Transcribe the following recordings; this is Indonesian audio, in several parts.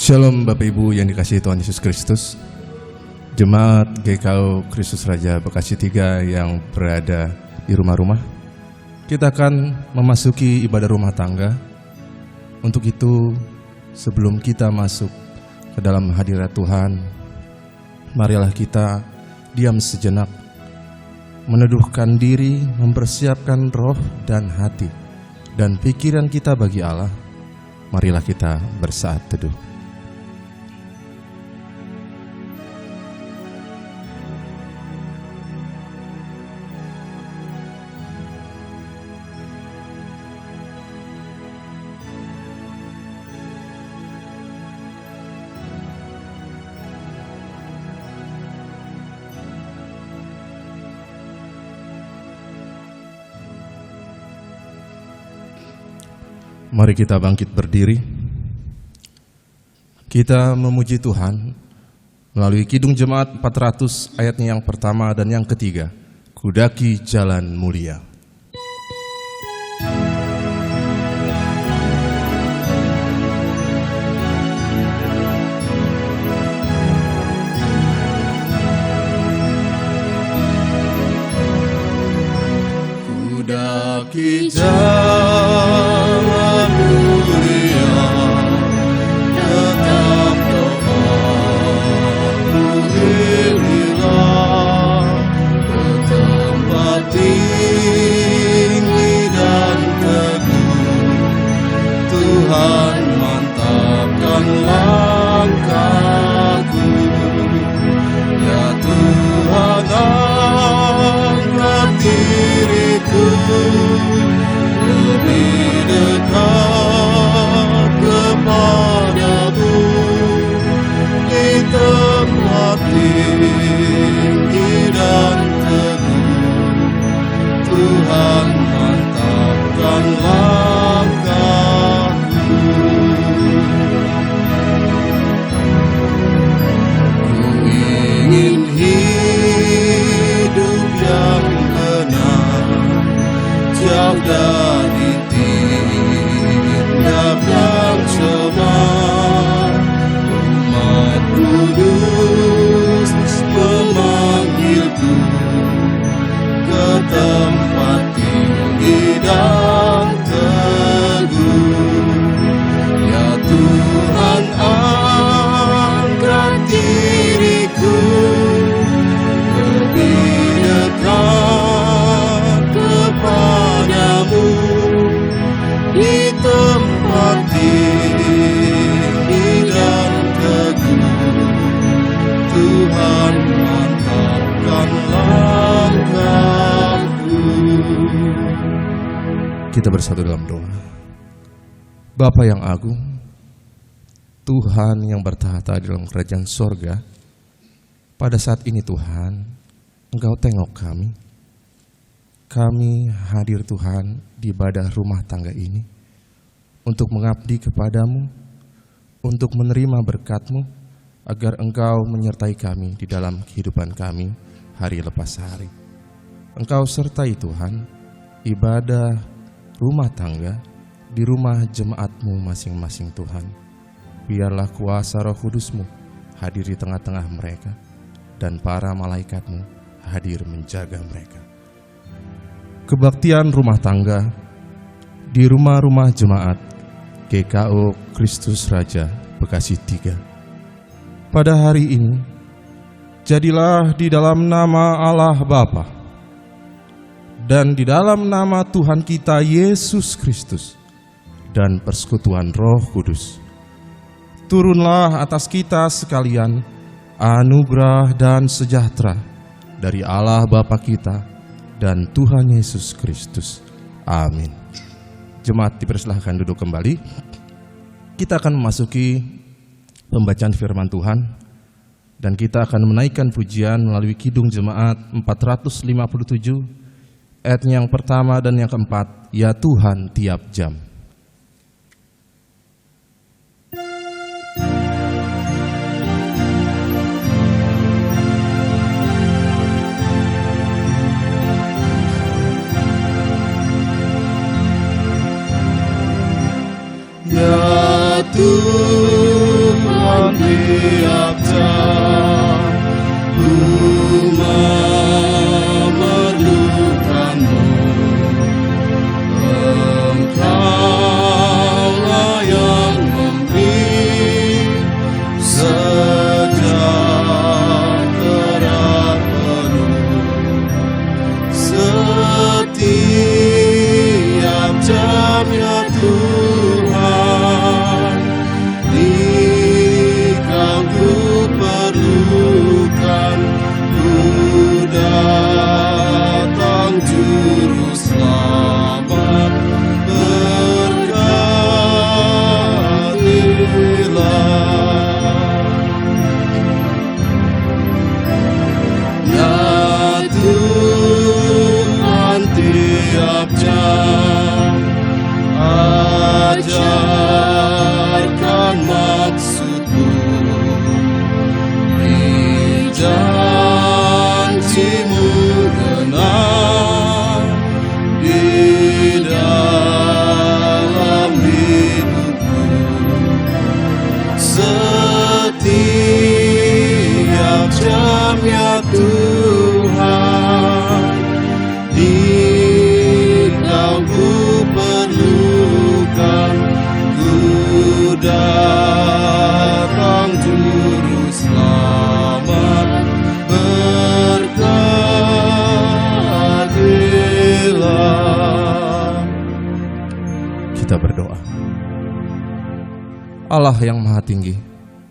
Shalom Bapak Ibu yang dikasihi Tuhan Yesus Kristus. Jemaat GKO Kristus Raja Bekasi 3 yang berada di rumah-rumah, kita akan memasuki ibadah rumah tangga. Untuk itu, sebelum kita masuk ke dalam hadirat Tuhan, marilah kita diam sejenak, meneduhkan diri, mempersiapkan roh dan hati dan pikiran kita bagi Allah. Marilah kita bersaat teduh. Mari kita bangkit berdiri. Kita memuji Tuhan melalui Kidung Jemaat 400 ayatnya yang pertama dan yang ketiga. Kudaki jalan mulia. Kudaki jalan mulia, tetap doaku inilah ke tempat tinggi dan teguh. Tuhan mantapkan langkahku, ya Tuhan angkat diriku lebih dekat kepadamu di tempat tinggi dan teguh. Tuhan mantapkan langkahku. Ku ingin hidup yang benar, jauh dari tindak yang cemar. Umat kudus memanggilku ke tempat tinggi dan teguh. Ya Tuhan, angkat diriku lebih dekat kepadamu di tempat tinggi dan teguh. Tuhan mantapkan langkahku. Kita bersatu dalam doa. Bapa yang agung, Tuhan yang bertahta di dalam kerajaan sorga, pada saat ini Tuhan, Engkau tengok kami. Kami hadir Tuhan di ibadah rumah tangga ini untuk mengabdi kepadamu, untuk menerima berkat-Mu, agar Engkau menyertai kami di dalam kehidupan kami hari lepas hari. Engkau sertai Tuhan ibadah rumah tangga di rumah jemaat-Mu masing-masing Tuhan. Biarlah kuasa Roh Kudus-Mu hadir di tengah-tengah mereka, dan para malaikat-Mu hadir menjaga mereka. Kebaktian rumah tangga di rumah-rumah jemaat GKO Kristus Raja Bekasi 3. Pada hari ini, jadilah di dalam nama Allah Bapa dan di dalam nama Tuhan kita Yesus Kristus dan persekutuan Roh Kudus, turunlah atas kita sekalian anugerah dan sejahtera dari Allah Bapa kita dan Tuhan Yesus Kristus. Amin. Jemaat dipersilahkan duduk kembali. Kita akan memasuki pembacaan firman Tuhan, dan kita akan menaikkan pujian melalui Kidung Jemaat 457 ayat yang pertama dan yang keempat. Ya Tuhan tiap jam. Ya Tuhan memerlukanmu, Engkaulah yang memberi sejahtera penuh. Setiap jamnya Tuhan, Dikau ku perlukan. Ku datang Juru Selamat, berkatilah. Ya Tuhan, tiap jam ajarkan maksud-Mu, beri janji-Mu benar di dalam hidupku. Setiap jamnya Tuhan, Dikau ku perlukan. Ku datang Juru Selamat, berkatilah. Kita berdoa. Allah yang Maha Tinggi,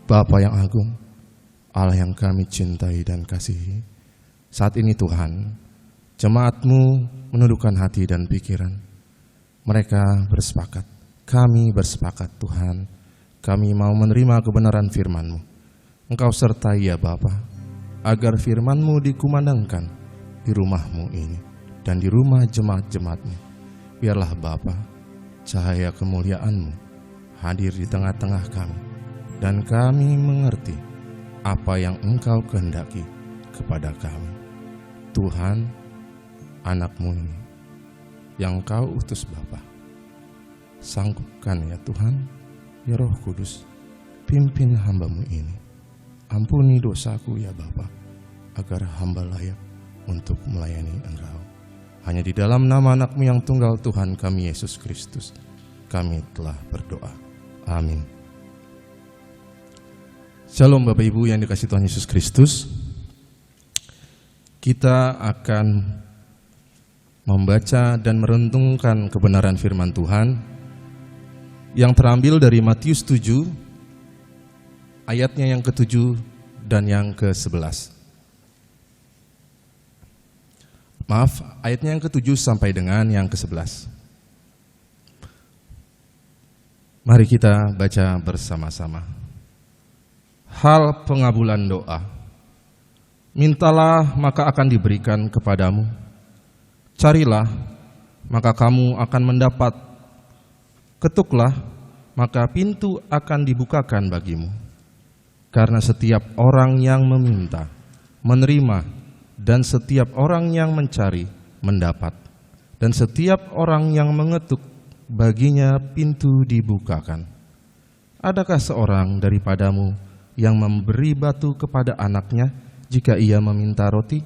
Bapa yang Agung, Allah yang kami cintai dan kasihi, saat ini Tuhan, jemaat-Mu menundukkan hati dan pikiran. Mereka bersepakat, kami bersepakat Tuhan, kami mau menerima kebenaran firman-Mu. Engkau sertai ya Bapa, agar firman-Mu dikumandangkan di rumah-Mu ini dan di rumah jemaat-jemaat-Mu. Biarlah Bapa, cahaya kemuliaan-Mu hadir di tengah-tengah kami, dan kami mengerti apa yang Engkau kehendaki kepada kami. Tuhan, anak-Mu ini yang Kau utus Bapa, sanggupkan ya Tuhan, ya Roh Kudus, pimpin hamba-Mu ini. Ampuni dosaku ya Bapa, agar hamba layak untuk melayani Engkau. Hanya di dalam nama anak-Mu yang tunggal Tuhan kami Yesus Kristus, kami telah berdoa. Amin. Shalom Bapak Ibu yang dikasihi Tuhan Yesus Kristus. Kita akan membaca dan merenungkan kebenaran firman Tuhan yang terambil dari Matius 7 ayatnya yang ke-7 dan yang ke-11. Maaf, ayatnya yang ke-7 sampai dengan yang ke-11. Mari kita baca bersama-sama. Hal pengabulan doa. Mintalah maka akan diberikan kepadamu. Carilah maka kamu akan mendapat. Ketuklah maka pintu akan dibukakan bagimu. Karena setiap orang yang meminta, menerima, dan setiap orang yang mencari, mendapat. Dan setiap orang yang mengetuk, baginya pintu dibukakan. Adakah seorang daripadamu yang memberi batu kepada anaknya jika ia meminta roti,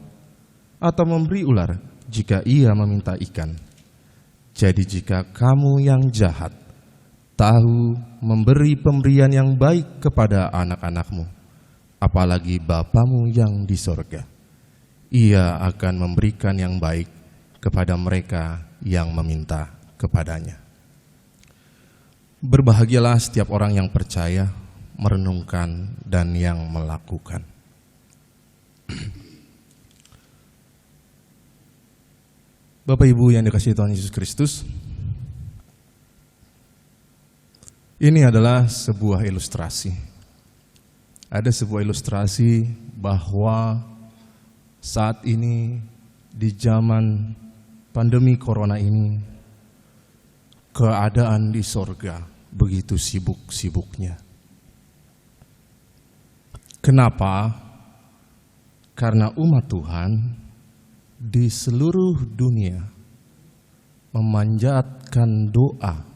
atau memberi ular jika ia meminta ikan? Jadi jika kamu yang jahat tahu memberi pemberian yang baik kepada anak-anakmu, apalagi Bapamu yang di sorga, Ia akan memberikan yang baik kepada mereka yang meminta kepadanya. Berbahagialah setiap orang yang percaya, merenungkan, dan yang melakukan. Bapak Ibu yang dikasihi Tuhan Yesus Kristus, ini adalah sebuah ilustrasi. Ada sebuah ilustrasi bahwa saat ini di zaman pandemi corona ini, keadaan di sorga begitu sibuk-sibuknya. Kenapa? Karena umat Tuhan di seluruh dunia memanjatkan doa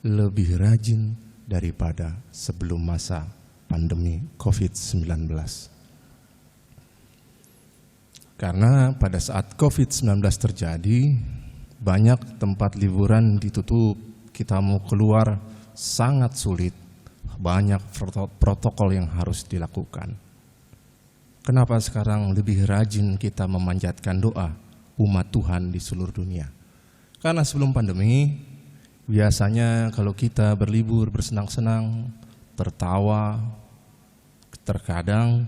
lebih rajin daripada sebelum masa pandemi COVID-19. Karena pada saat COVID-19 terjadi, banyak tempat liburan ditutup, kita mau keluar sangat sulit, banyak protokol yang harus dilakukan. Kenapa sekarang lebih rajin kita memanjatkan doa umat Tuhan di seluruh dunia? Karena sebelum pandemi, biasanya kalau kita berlibur, bersenang-senang, tertawa, terkadang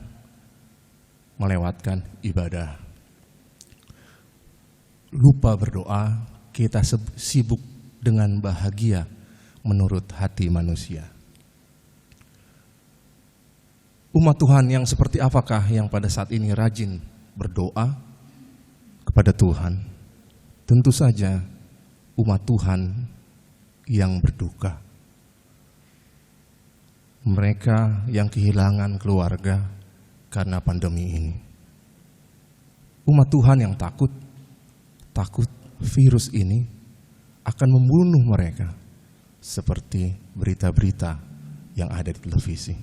melewatkan ibadah. Lupa berdoa, kita sibuk dengan bahagia menurut hati manusia. Umat Tuhan yang seperti apakah yang pada saat ini rajin berdoa kepada Tuhan? Tentu saja umat Tuhan yang berduka. Mereka yang kehilangan keluarga karena pandemi ini. Umat Tuhan yang takut virus ini akan membunuh mereka, seperti berita-berita yang ada di televisi.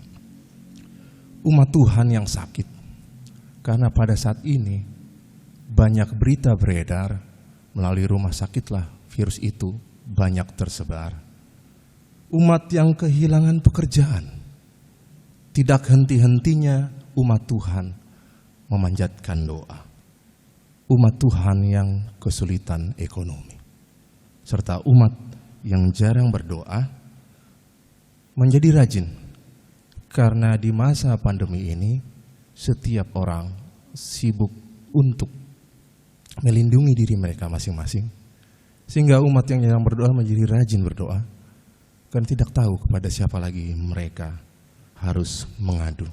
Umat Tuhan yang sakit, karena pada saat ini banyak berita beredar melalui rumah sakitlah virus itu banyak tersebar. Umat yang kehilangan pekerjaan, tidak henti-hentinya umat Tuhan memanjatkan doa. Umat Tuhan yang kesulitan ekonomi, serta umat yang jarang berdoa menjadi rajin, karena di masa pandemi ini setiap orang sibuk untuk melindungi diri mereka masing-masing, sehingga umat yang jarang berdoa menjadi rajin berdoa, karena tidak tahu kepada siapa lagi mereka harus mengadu.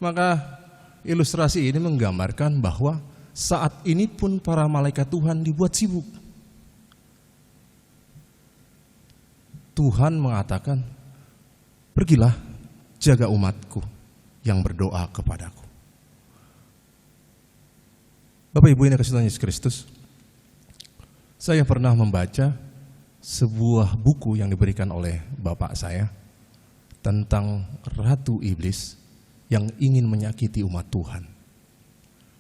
Maka ilustrasi ini menggambarkan bahwa saat ini pun para malaikat Tuhan dibuat sibuk. Tuhan mengatakan, pergilah jaga umatku yang berdoa kepadaku. Bapak Ibu yang dikasihi Tuhan Yesus Kristus, saya pernah membaca sebuah buku yang diberikan oleh bapak saya tentang Ratu Iblis yang ingin menyakiti umat Tuhan.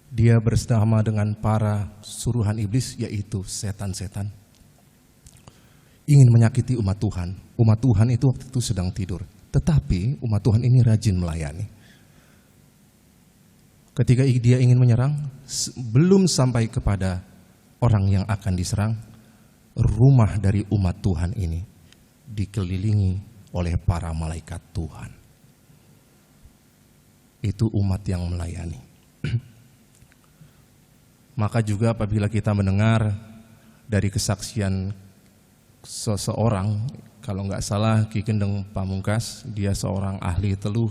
Dia bersama dengan para suruhan iblis, yaitu setan-setan, ingin menyakiti umat Tuhan. Umat Tuhan itu waktu itu sedang tidur, tetapi umat Tuhan ini rajin melayani. Ketika dia ingin menyerang, belum sampai kepada orang yang akan diserang, rumah dari umat Tuhan ini dikelilingi oleh para malaikat Tuhan. Itu umat yang melayani. Maka juga apabila kita mendengar dari kesaksian seseorang, kalau nggak salah Ki Gendeng Pamungkas, dia seorang ahli teluh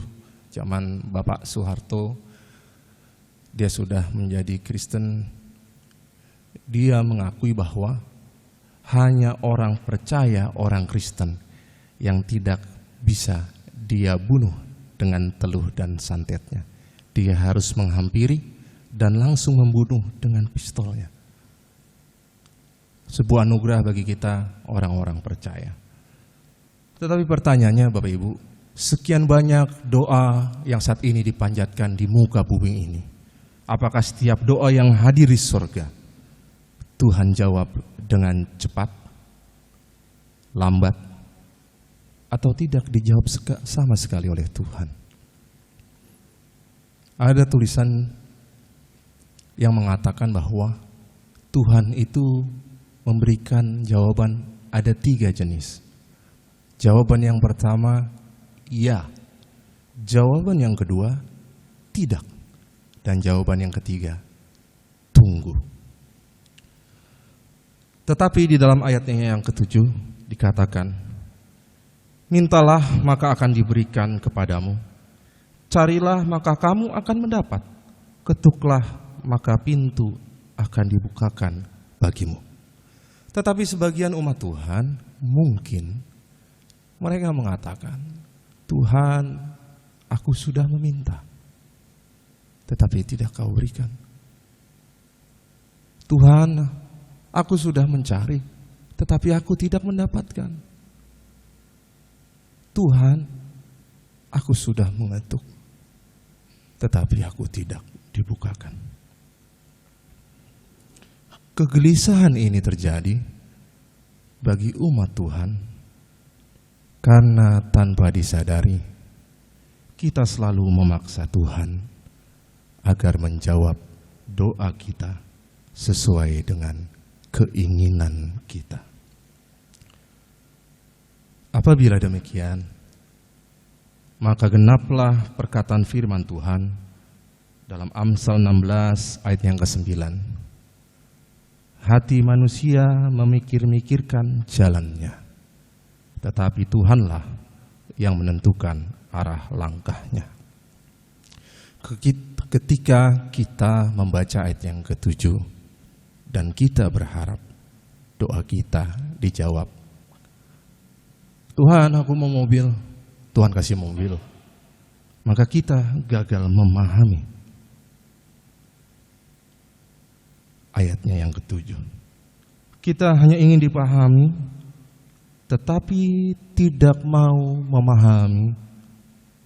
zaman Bapak Soeharto, dia sudah menjadi Kristen. Dia mengakui bahwa hanya orang percaya, orang Kristen yang tidak bisa dia bunuh dengan teluh dan santetnya. Dia harus menghampiri dan langsung membunuh dengan pistolnya. Sebuah anugerah bagi kita orang-orang percaya. Tetapi pertanyaannya Bapak Ibu, sekian banyak doa yang saat ini dipanjatkan di muka bumi ini, apakah setiap doa yang hadir di surga Tuhan jawab dengan cepat, lambat, atau tidak dijawab sama sekali oleh Tuhan? Ada tulisan yang mengatakan bahwa Tuhan itu memberikan jawaban ada 3 jenis. Jawaban yang pertama, ya. Jawaban yang kedua, tidak. Dan jawaban yang ketiga, tunggu. Tetapi di dalam ayatnya yang ke-7 dikatakan, mintalah maka akan diberikan kepadamu, carilah maka kamu akan mendapat, ketuklah maka pintu akan dibukakan bagimu. Tetapi sebagian umat Tuhan mungkin mereka mengatakan, Tuhan, aku sudah meminta, tetapi tidak kau berikan. Tuhan, aku sudah mencari, tetapi aku tidak mendapatkan. Tuhan, aku sudah mengetuk, tetapi aku tidak dibukakan. kegelisahan ini terjadi bagi umat Tuhan karena tanpa disadari kita selalu memaksa Tuhan agar menjawab doa kita sesuai dengan keinginan kita. Apabila demikian, maka genaplah perkataan firman Tuhan dalam Amsal 16 ayat yang ke-9. Hati manusia memikir-mikirkan jalannya, tetapi Tuhanlah yang menentukan arah langkahnya. Ketika kita membaca ayat yang ke-7 dan kita berharap doa kita dijawab, Tuhan aku mau mobil, Tuhan kasih mobil, maka kita gagal memahami ayatnya yang ke-7. Kita hanya ingin dipahami, tetapi tidak mau memahami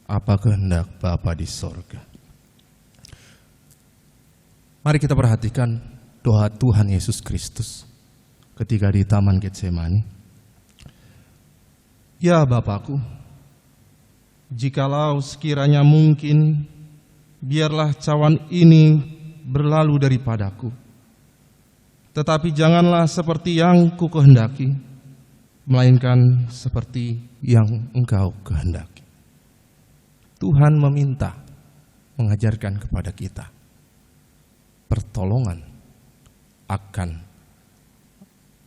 apa kehendak Bapa di sorga. Mari kita perhatikan doa Tuhan Yesus Kristus ketika di Taman Getsemani. Ya Bapakku, jikalau sekiranya mungkin, biarlah cawan ini berlalu daripadaku. Tetapi janganlah seperti yang ku kehendaki, melainkan seperti yang Engkau kehendaki. Tuhan meminta, mengajarkan kepada kita pertolongan akan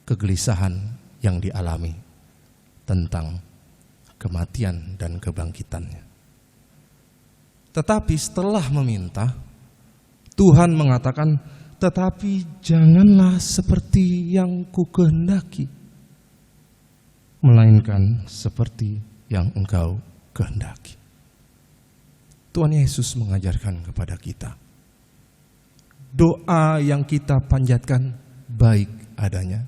kegelisahan yang dialami tentang kematian dan kebangkitannya. Tetapi setelah meminta, Tuhan mengatakan, tetapi janganlah seperti yang ku kehendaki, melainkan seperti yang Engkau kehendaki. Tuhan Yesus mengajarkan kepada kita, doa yang kita panjatkan baik adanya,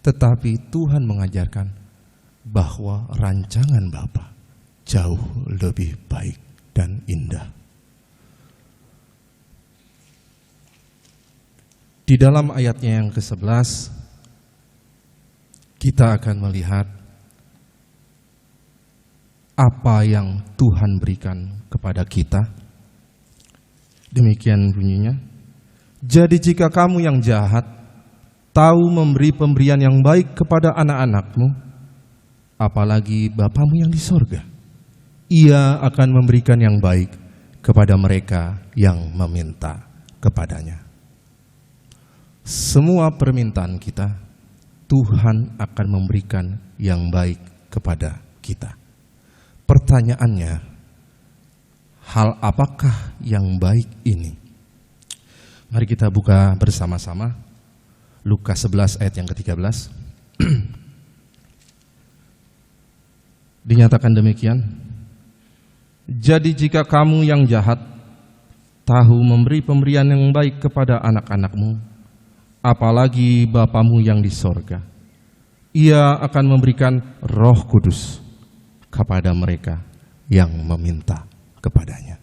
tetapi Tuhan mengajarkan bahwa rancangan Bapa jauh lebih baik dan indah. Di dalam ayatnya yang ke-11, kita akan melihat apa yang Tuhan berikan kepada kita. Demikian bunyinya, jadi jika kamu yang jahat tahu memberi pemberian yang baik kepada anak-anakmu, apalagi Bapamu yang di sorga, Ia akan memberikan yang baik kepada mereka yang meminta kepadanya. Semua permintaan kita, Tuhan akan memberikan yang baik kepada kita. Pertanyaannya, hal apakah yang baik ini? Mari kita buka bersama-sama Lukas 11 ayat yang ke-13. Dinyatakan demikian, jadi jika kamu yang jahat tahu memberi pemberian yang baik kepada anak-anakmu, apalagi Bapamu yang di sorga, Ia akan memberikan Roh Kudus kepada mereka yang meminta kepadanya.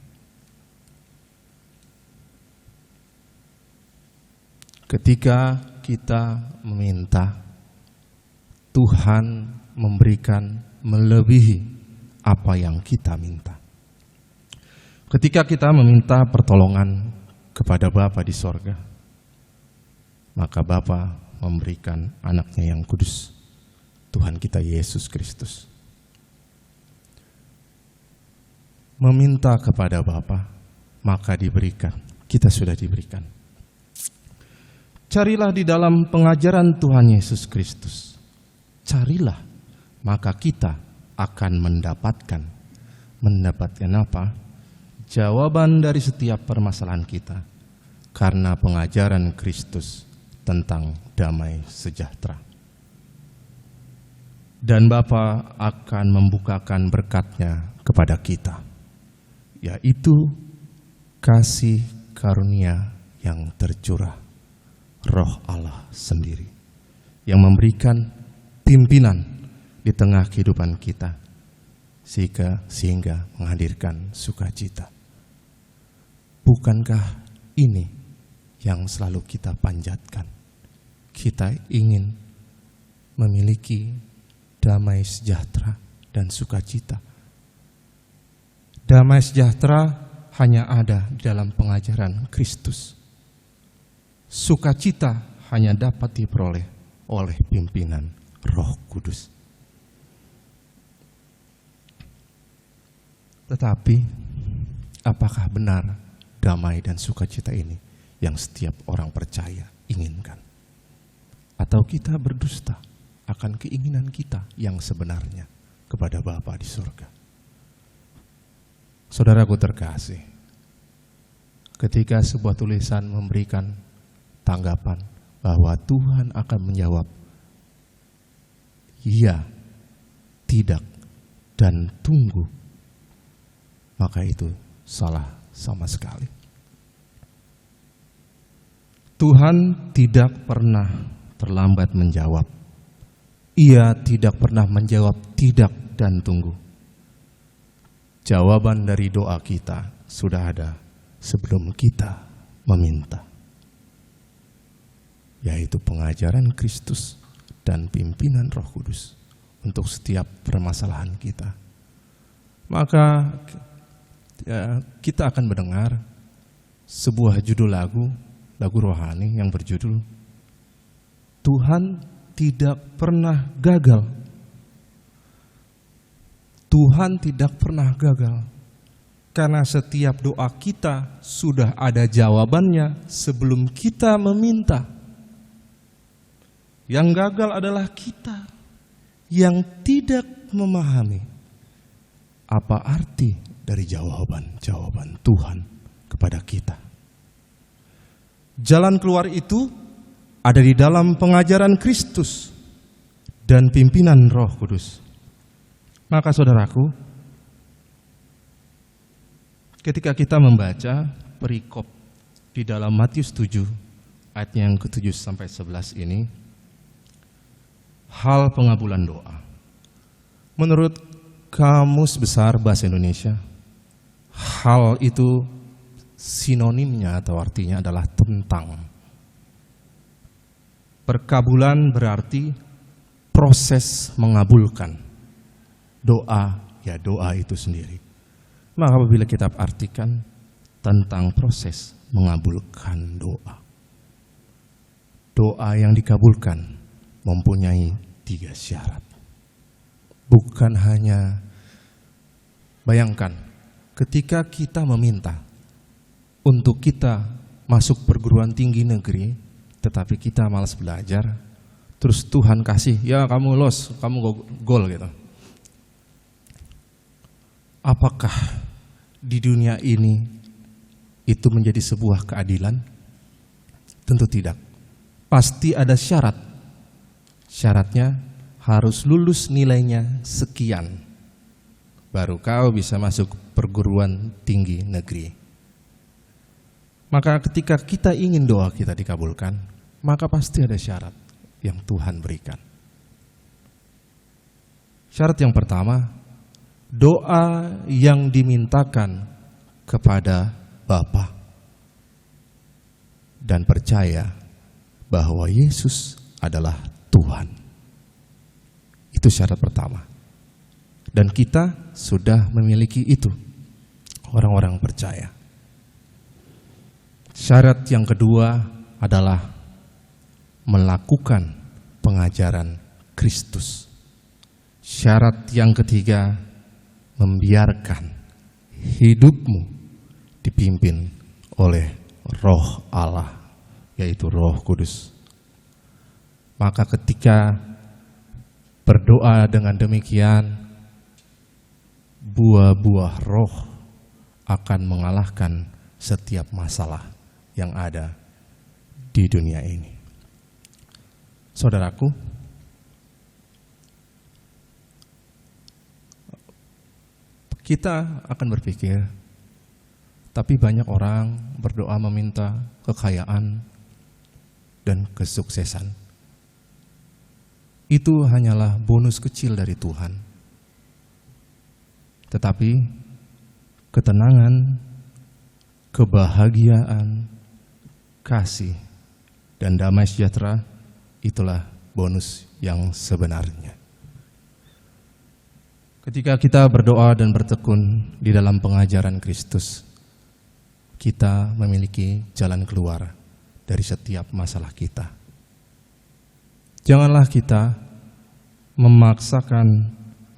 Ketika kita meminta, Tuhan memberikan melebihi apa yang kita minta. Ketika kita meminta pertolongan kepada Bapa di sorga, maka Bapa memberikan anaknya yang kudus, Tuhan kita Yesus Kristus. Meminta kepada Bapa, maka diberikan. Kita sudah diberikan. Carilah di dalam pengajaran Tuhan Yesus Kristus. Carilah, maka kita akan mendapatkan. Mendapatkan apa? Jawaban dari setiap permasalahan kita. Karena pengajaran Kristus tentang damai sejahtera. Dan Bapa akan membukakan berkat-Nya kepada kita, yaitu kasih karunia yang tercurah, Roh Allah sendiri, yang memberikan pimpinan di tengah kehidupan kita, sehingga menghadirkan sukacita. Bukankah ini yang selalu kita panjatkan. Kita ingin memiliki damai sejahtera dan sukacita. Damai sejahtera hanya ada di dalam pengajaran Kristus. Sukacita hanya dapat diperoleh oleh pimpinan Roh Kudus. Tetapi, apakah benar damai dan sukacita ini yang setiap orang percaya inginkan? Atau kita berdusta akan keinginan kita yang sebenarnya kepada Bapa di surga? Saudaraku terkasih, ketika sebuah tulisan memberikan tanggapan bahwa Tuhan akan menjawab iya, tidak, dan tunggu, maka itu salah sama sekali. Tuhan tidak pernah terlambat menjawab. Ia tidak pernah menjawab tidak dan tunggu. Jawaban dari doa kita sudah ada sebelum kita meminta, yaitu pengajaran Kristus dan pimpinan Roh Kudus untuk setiap permasalahan kita. Maka kita akan mendengar sebuah judul lagu rohani yang berjudul Tuhan tidak pernah gagal. Tuhan tidak pernah gagal, karena setiap doa kita sudah ada jawabannya sebelum kita meminta. Yang gagal adalah kita yang tidak memahami apa arti dari jawaban Tuhan kepada kita. Jalan keluar itu ada di dalam pengajaran Kristus dan pimpinan Roh Kudus. Maka saudaraku, ketika kita membaca perikop di dalam Matius 7 ayat yang ke-7 sampai 11 ini, hal pengabulan doa. Menurut Kamus Besar Bahasa Indonesia, hal itu sinonimnya atau artinya adalah tentang. Perkabulan berarti proses mengabulkan. Doa, ya doa itu sendiri. Maka apabila kita artikan tentang proses mengabulkan doa. Doa yang dikabulkan mempunyai 3 syarat. Bukan hanya, bayangkan ketika kita meminta untuk kita masuk perguruan tinggi negeri, tetapi kita malas belajar, terus Tuhan kasih, ya kamu los, kamu gol gitu. Apakah di dunia ini itu menjadi sebuah keadilan? Tentu tidak. Pasti ada syarat. Syaratnya harus lulus nilainya sekian, baru kau bisa masuk perguruan tinggi negeri. Maka ketika kita ingin doa kita dikabulkan, maka pasti ada syarat yang Tuhan berikan. Syarat yang pertama, doa yang dimintakan kepada Bapa dan percaya bahwa Yesus adalah Tuhan. Itu syarat pertama. Dan kita sudah memiliki itu, orang-orang percaya. Syarat yang kedua adalah melakukan pengajaran Kristus. Syarat yang ketiga, membiarkan hidupmu dipimpin oleh Roh Allah, yaitu Roh Kudus. Maka ketika berdoa dengan demikian, buah-buah roh akan mengalahkan setiap masalah yang ada di dunia ini. Saudaraku, kita akan berpikir, tapi banyak orang berdoa meminta kekayaan dan kesuksesan. Itu hanyalah bonus kecil dari Tuhan. Tetapi ketenangan, kebahagiaan, kasih, dan damai sejahtera, itulah bonus yang sebenarnya. Ketika kita berdoa dan bertekun di dalam pengajaran Kristus, kita memiliki jalan keluar dari setiap masalah kita. Janganlah kita memaksakan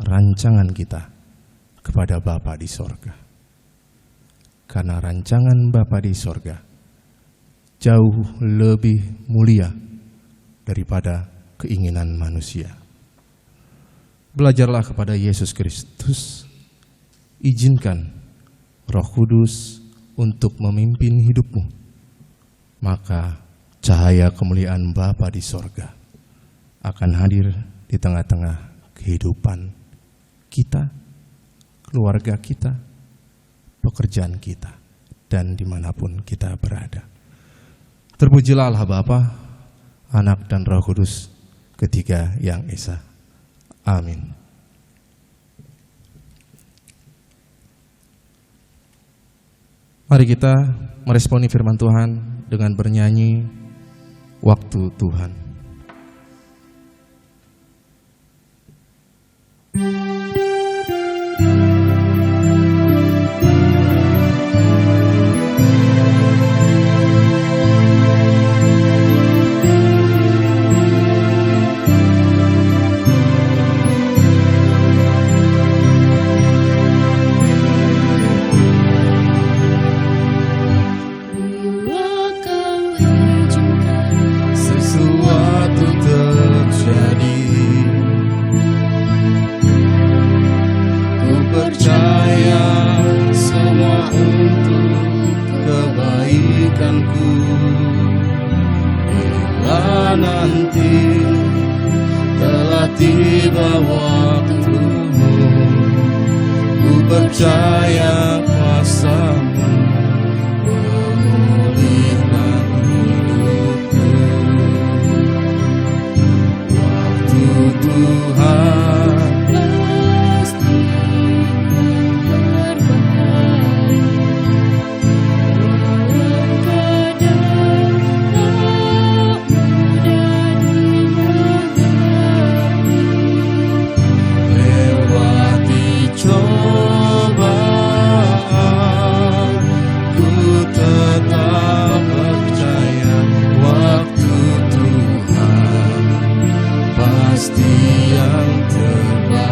rancangan kita kepada Bapa di sorga. Karena rancangan Bapa di sorga jauh lebih mulia daripada keinginan manusia. Belajarlah kepada Yesus Kristus, izinkan Roh Kudus untuk memimpin hidupmu, maka cahaya kemuliaan Bapa di sorga akan hadir di tengah-tengah kehidupan kita, keluarga kita, pekerjaan kita, dan dimanapun kita berada. Terpujilah Allah Bapa, Anak, dan Roh Kudus, ketiga yang esa. Amin. Mari kita meresponi firman Tuhan dengan bernyanyi Waktu Tuhan. Percaya kuasa-Mu memulihkan hidupku. Waktu Tuhan pasti terbaik. Walau kadang tak mudah dimengerti, lewati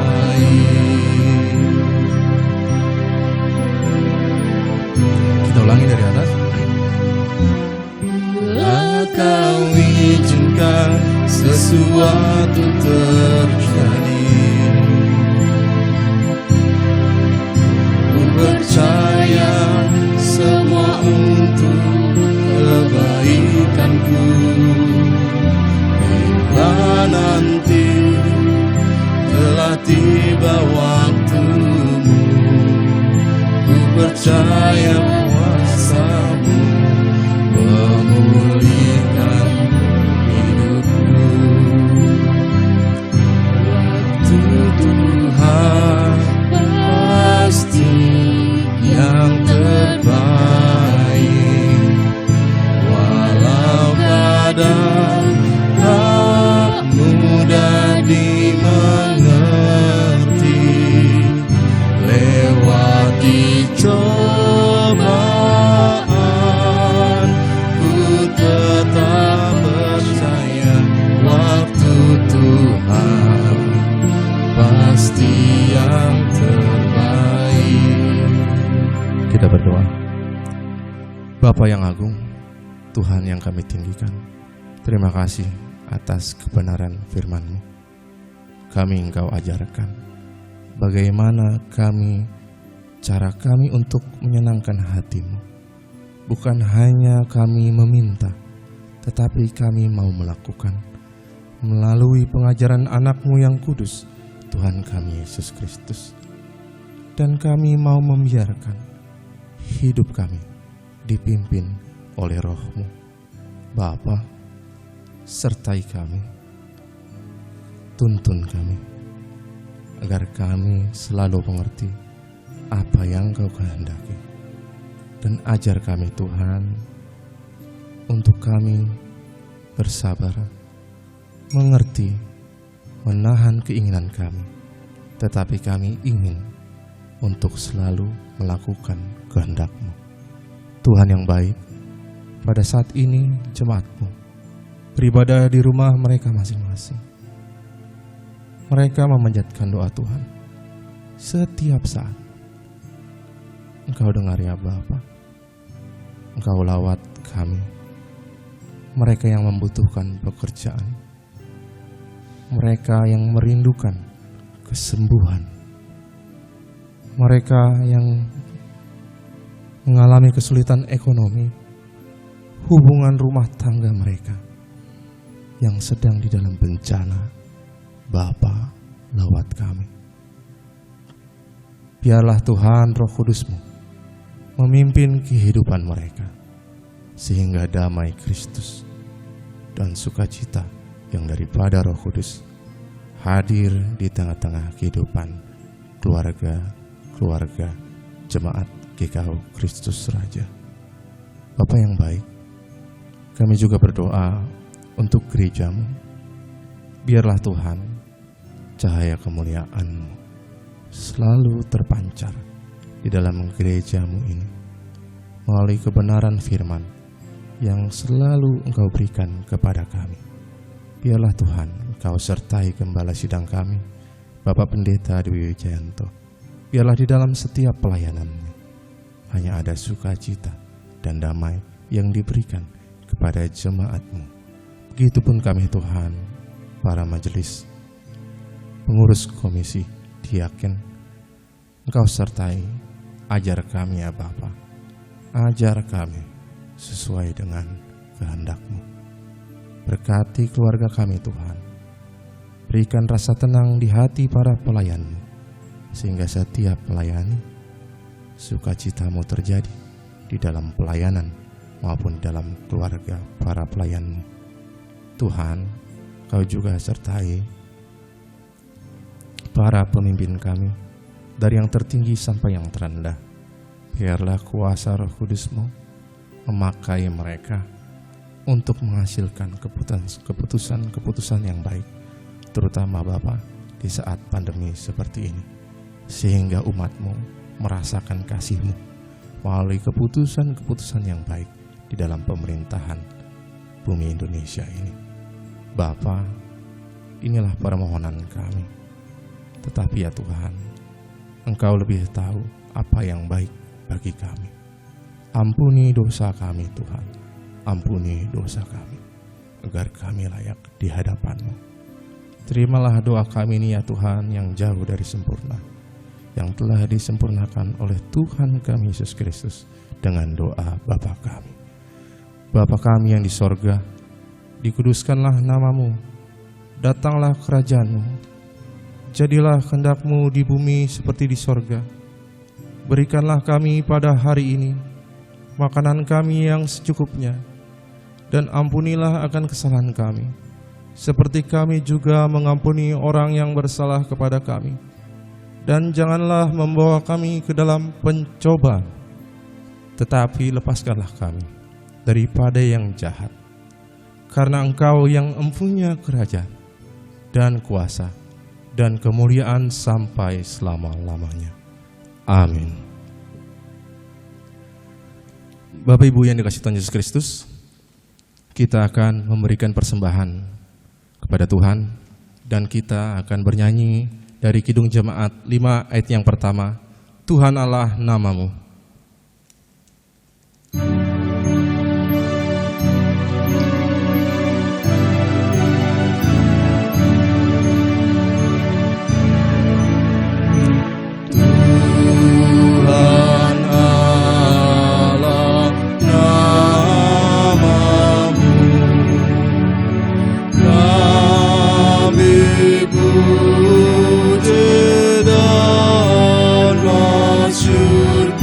sesuatu terjadi. Ku percaya semua untuk kebaikanku. Bila nanti telah tiba waktumu, ku percaya kuasa-Mu memulihkan hidupku. Waktu Tuhan pasti yang terbaik, walau kadang tak mudah dimengerti. Lewati cobaan, ku tetap percaya waktu Tuhan pasti yang terbaik. Kita berdoa. Bapa yang agung, Tuhan yang kami tinggikan, terima kasih atas kebenaran firman-Mu. Kami Engkau ajarkan bagaimana cara kami untuk menyenangkan hati-Mu. Bukan hanya kami meminta, tetapi kami mau melakukan melalui pengajaran anak-Mu yang kudus, Tuhan kami Yesus Kristus. Dan kami mau membiarkan hidup kami dipimpin oleh Roh-Mu. Bapa, sertai kami, tuntun kami, agar kami selalu mengerti apa yang Kau kehendaki. Dan ajar kami Tuhan, untuk kami bersabar, mengerti, menahan keinginan kami, tetapi kami ingin untuk selalu melakukan kehendak-Mu. Tuhan yang baik, pada saat ini jemaat-Mu beribadah di rumah mereka masing-masing. Mereka memanjatkan doa Tuhan setiap saat. Engkau dengar ya Bapa, Engkau lawat kami, mereka yang membutuhkan pekerjaan, mereka yang merindukan kesembuhan, mereka yang mengalami kesulitan ekonomi, hubungan rumah tangga mereka yang sedang di dalam bencana. Bapa, lawat kami. Biarlah Tuhan Roh Kudus-Mu memimpin kehidupan mereka, sehingga damai Kristus dan sukacita yang daripada Roh Kudus hadir di tengah-tengah kehidupan keluarga jemaat GKU Kristus Raja. Bapa yang baik, kami juga berdoa untuk gereja-Mu. Biarlah Tuhan, cahaya kemuliaan-Mu selalu terpancar di dalam gereja-Mu ini, melalui kebenaran firman yang selalu Engkau berikan kepada kami. Biarlah Tuhan, Engkau sertai gembala sidang kami, Bapak Pendeta Dwi Wijayanto. Biarlah di dalam setiap pelayanan-Mu hanya ada sukacita dan damai yang diberikan kepada jemaat-Mu. Begitupun kami Tuhan, para majelis, pengurus komisi, diaken, Engkau sertai, ajar kami ya Bapa, ajar kami sesuai dengan kehendak-Mu. Berkati keluarga kami Tuhan, berikan rasa tenang di hati para pelayan-Mu, sehingga setiap melayani, sukacita-Mu terjadi di dalam pelayanan maupun dalam keluarga para pelayan-Mu. Tuhan, Kau juga sertai para pemimpin kami, dari yang tertinggi sampai yang terendah. Biarlah kuasa Roh Kudus-Mu memakai mereka untuk menghasilkan keputusan-keputusan yang baik, terutama Bapa di saat pandemi seperti ini, sehingga umat-Mu merasakan kasih-Mu melalui keputusan-keputusan yang baik di dalam pemerintahan bumi Indonesia ini. Bapa, inilah permohonan kami. Tetapi ya Tuhan, Engkau lebih tahu apa yang baik bagi kami. Ampuni dosa kami Tuhan, ampuni dosa kami, agar kami layak di hadapan-Mu. Terimalah doa kami ini ya Tuhan, yang jauh dari sempurna, yang telah disempurnakan oleh Tuhan kami Yesus Kristus dengan doa Bapa kami. Bapa kami yang di sorga, dikuduskanlah nama-Mu, datanglah kerajaan-Mu, jadilah kehendak-Mu di bumi seperti di sorga. Berikanlah kami pada hari ini makanan kami yang secukupnya, dan ampunilah akan kesalahan kami, seperti kami juga mengampuni orang yang bersalah kepada kami. Dan janganlah membawa kami ke dalam pencobaan, tetapi lepaskanlah kami daripada yang jahat. Karena Engkau yang mempunyai kerajaan dan kuasa dan kemuliaan sampai selama-lamanya. Amin. Bapak Ibu yang dikasihi Tuhan Yesus Kristus, kita akan memberikan persembahan kepada Tuhan, dan kita akan bernyanyi dari Kidung Jemaat 5 ayat yang pertama, Tuhan Allah nama-Mu. Masyurkan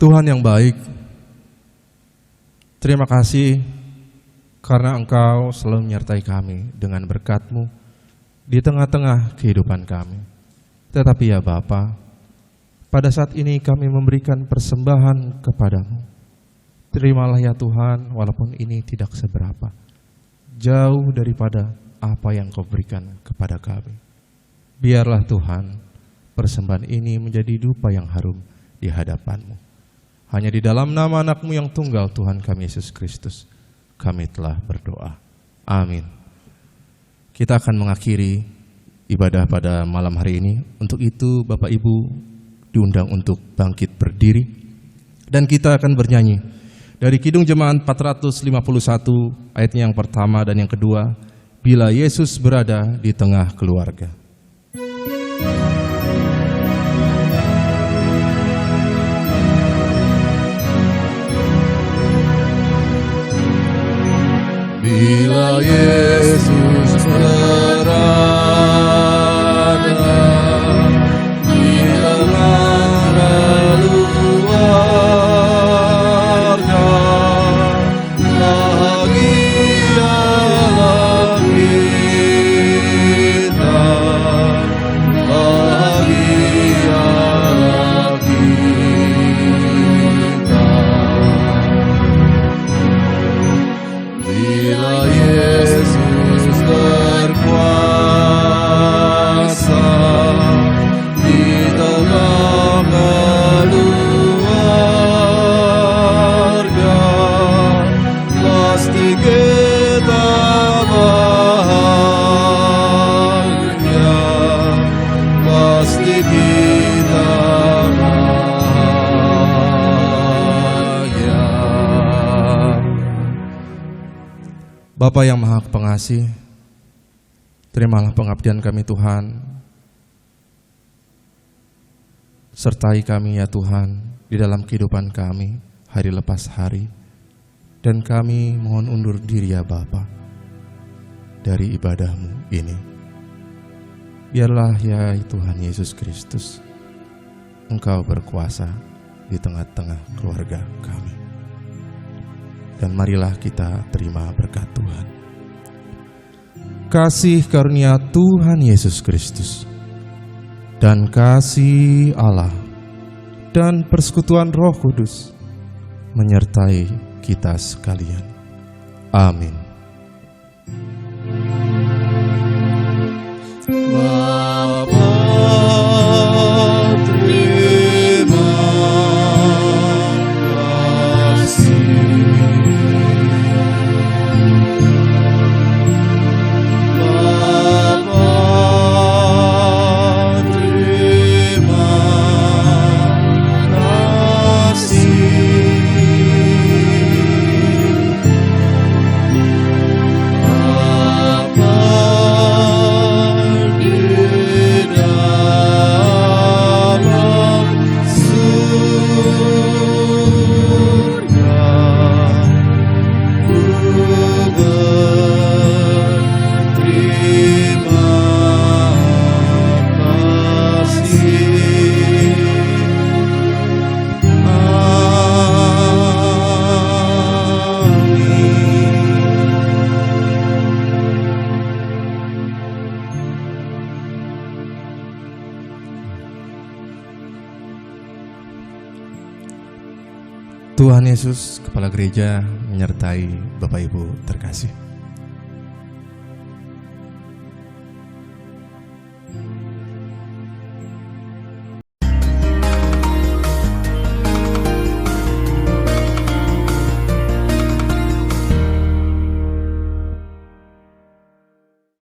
Tuhan yang baik, terima kasih karena Engkau selalu menyertai kami dengan berkat-Mu di tengah-tengah kehidupan kami. Tetapi ya Bapa, pada saat ini kami memberikan persembahan kepadamu. Terimalah ya Tuhan, walaupun ini tidak seberapa, jauh daripada apa yang Kau berikan kepada kami. Biarlah Tuhan, persembahan ini menjadi dupa yang harum di hadapan-Mu. Hanya di dalam nama anak-Mu yang tunggal, Tuhan kami Yesus Kristus, kami telah berdoa. Amin. Kita akan mengakhiri ibadah pada malam hari ini. Untuk itu Bapak Ibu diundang untuk bangkit berdiri. Dan kita akan bernyanyi dari Kidung Jemaat 451 ayatnya yang pertama dan yang kedua. Bila Yesus berada di tengah keluarga. Bila Yesus berada di tengah keluarga, bahagialah kita, bahagialah kita. Bila Yesus berkuasa di tengah keluarga, pasti kita bahagia, pasti kita bahagia. Bapa yang Maha Pengasih, terimalah pengabdian kami Tuhan. Sertai kami ya Tuhan di dalam kehidupan kami hari lepas hari. Dan kami mohon undur diri ya Bapa dari ibadah-Mu ini. Biarlah ya Tuhan Yesus Kristus, Engkau berkuasa di tengah-tengah keluarga kami. Dan marilah kita terima berkat Tuhan. Kasih karunia Tuhan Yesus Kristus dan kasih Allah dan persekutuan Roh Kudus menyertai kita sekalian. Amin. Bapa, terima kasih. Tuhan Yesus, Kepala Gereja, menyertai Bapak Ibu terkasih.